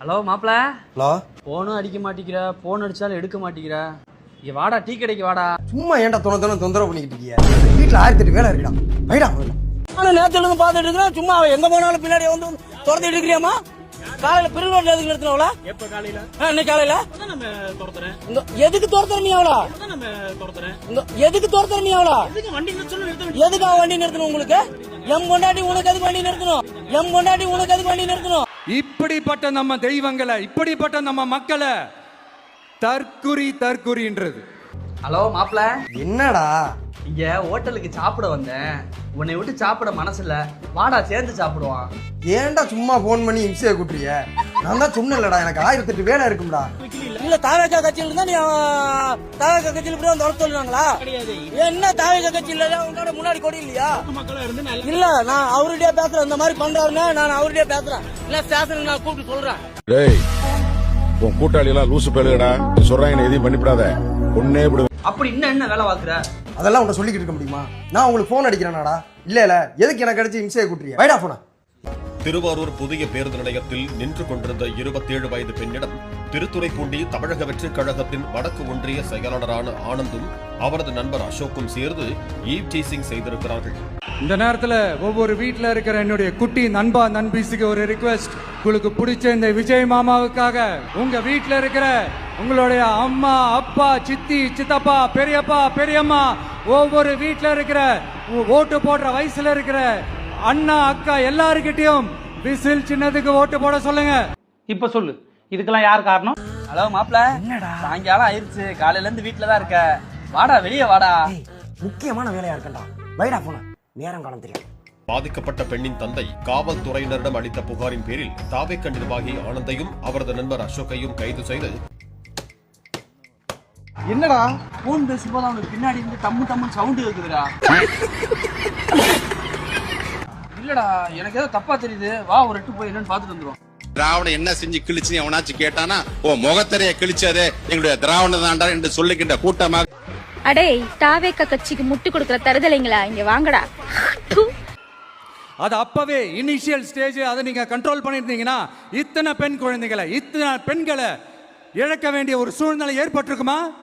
Hello மாப்பிள்ள. Hello. போனும் அடிக்க மாட்டேங்கிற, போன் அடிச்சாலும் எடுக்க மாட்டேங்கிற. இங்க வாடா, டீ கடைக்கு வாடா. சும்மா ஏன்டா தொந்தரவு பண்ணிக்கிட்டு இருக்கிய? வீட்டுல 1008 வேலை இருக்குடா. வைடா முதல்ல. நானும் நேரத்துல இருந்து பாத்துட்டு இருக்கிறேன். சும்மா எங்க போனாலும் பின்னாடி வந்து துரத்திட்டு இருக்கிறியாமா? காலையில பிரிவுல எதுக்கு நிறுத்தினவளா? எப்ப காலையில? இன்னைக்கு காலையில நம்ம துரத்துறேன். எதுக்கு துரத்துற நீ அவளா? நம்ம துரத்துறேன். எதுக்கு துரத்துற நீ அவளா? எதுக்கு வண்டி நிறுத்தணும்? எதுக்கு வண்டி நிறுத்தணும்? உங்களுக்கு எம் கொண்டாடி உனக்கு எதுக்கு வண்டி நிறுத்தணும்? எம் கொண்டாடி உனக்கு எதுக்கு வண்டி நிறுத்தணும்? இப்படிப்பட்ட நம்ம தெய்வங்களை, இப்படிப்பட்ட நம்ம மக்களை தற்குறின்றது. ஹலோ மாப்பிள்ள. என்னடா? இங்க ஹோட்டலுக்கு சாப்பிட வந்தேன். உன்னை விட்டு சாப்பிட மனசு இல்ல, வாடா சேர்ந்து சாப்பிடுவான். ஏன்டா சும்மா போன் பண்ணி இம்சையை கூட்டுறிய? நான் தான் சொன்னேன்லடா, எனக்கு 1008 வேலை இருக்கும்டா. இல்ல தாவேக்கா கட்சியில இருந்தா நீ தாவேக்கா கட்சியில இப்படி வந்து சொல்லுவாங்களா? என்ன தாவேக்கா கட்சியில உன்னோட முன்னாடி கொடி இல்லையா? இல்ல நான் அவருடைய பேசுறேன். இந்த மாதிரி பண்றாருன்னா நான் அவருடைய பேசுறேன். இல்ல ஸ்டேஷன் நான் கூப்பிட்டு சொல்றேன். டேய், உன் கூட்டாளி எல்லாம் லூசு பேருடா. சொல்றாங்க எதையும் பண்ணிவிடாத, ஒன்னே விடு. அப்படி என்ன வேலை பாக்குற? அதெல்லாம் உன்னை சொல்லிக்கிட்டு இருக்க முடியுமா? நான் உங்களுக்கு போன் அடிக்கிறேனாடா? இல்ல எதுக்கு எனக்கு அடிச்சு இம்சையை கூட்டுறிய? வைடா போன. திருவாரூர் புதிய பேருந்து நிலையத்தில் நின்று கொண்டிருந்த 27 வயது பெண்ணிடம் திருத்துறைப்பூண்டி தமிழக வெற்றிக் கழகத்தின் வடக்கு ஒன்றிய செயலாளரான ஆனந்தும் அவரது நண்பர் அசோக்கும் சேர்ந்து ஈவ் டீசிங் செய்திருக்கிறார்கள். இந்த நேரத்தில் ஒவ்வொரு வீட்டில் இருக்கிற என்னுடைய குட்டி நண்பீஸுக்கு ஒரு ரிக்வெஸ்ட். உங்களுக்கு பிடிச்ச இந்த விஜய் மாமாவுக்காக உங்க வீட்டில் இருக்கிற உங்களுடைய அம்மா, அப்பா, சித்தி, சித்தப்பா, பெரியப்பா, பெரியம்மா, ஒவ்வொரு வீட்டில் இருக்கிற ஓட்டு போடுற வயசுல இருக்கிற அண்ணா, அக்கா எல்லாருக்கிட்டையும் விசில் சின்னதுக்கு ஓட்டு போட சொல்லுங்க. இப்ப சொல்லு, இதுக்கெல்லாம் யார் காரணம்? ஹலோ மாப்பிள்ள. சாயங்காலம் ஆயிருச்சு, காலையில இருந்து வீட்டுல தான் இருக்க. வாடா, வெளியே வாடா. முக்கியமான வேலையா இருக்கண்டா. வைடா போன. நேரம் காலம் தெரியும். பாதிக்கப்பட்ட பெண்ணின் தந்தை காவல்துறையினரிடம் அளித்த புகாரின் பேரில் தாவேக்க நிர்வாகி ஆனந்தையும் அவரது நண்பர் அசோக்கையும் கைது செய்து. என்னடா போன் பேசும்போது அவனுக்கு பின்னாடி இருந்து டம்மு சவுண்ட் இருக்குதுடா. இல்லடா, எனக்கு ஏதோ தப்பா தெரியுது. வா, ஒரு எட்டு போய் என்னன்னு பாத்துட்டு வந்துடும். திராவிடம் என்ன செஞ்சு கிழிச்சு எவனாச்சும் கேட்டானா, ஓ முகத்தரைய கிழிச்சதே எங்களுடைய திராவிடம் தாண்டா என்று சொல்லுகின்ற கூட்டமாக. அடே, தாவேக்க கட்சிக்கு முட்டு கொடுக்கிற தருதலைங்களா, இங்க வாங்கடா. அது அப்பவே இனிஷியல் ஸ்டேஜ், அதை நீங்க கண்ட்ரோல் பண்ணிருந்தீங்கன்னா இத்தனை பெண் குழந்தைகளை, இத்தனை பெண்களை இழக்க வேண்டிய ஒரு சூழ்நிலை ஏற்பட்டிருக்குமா?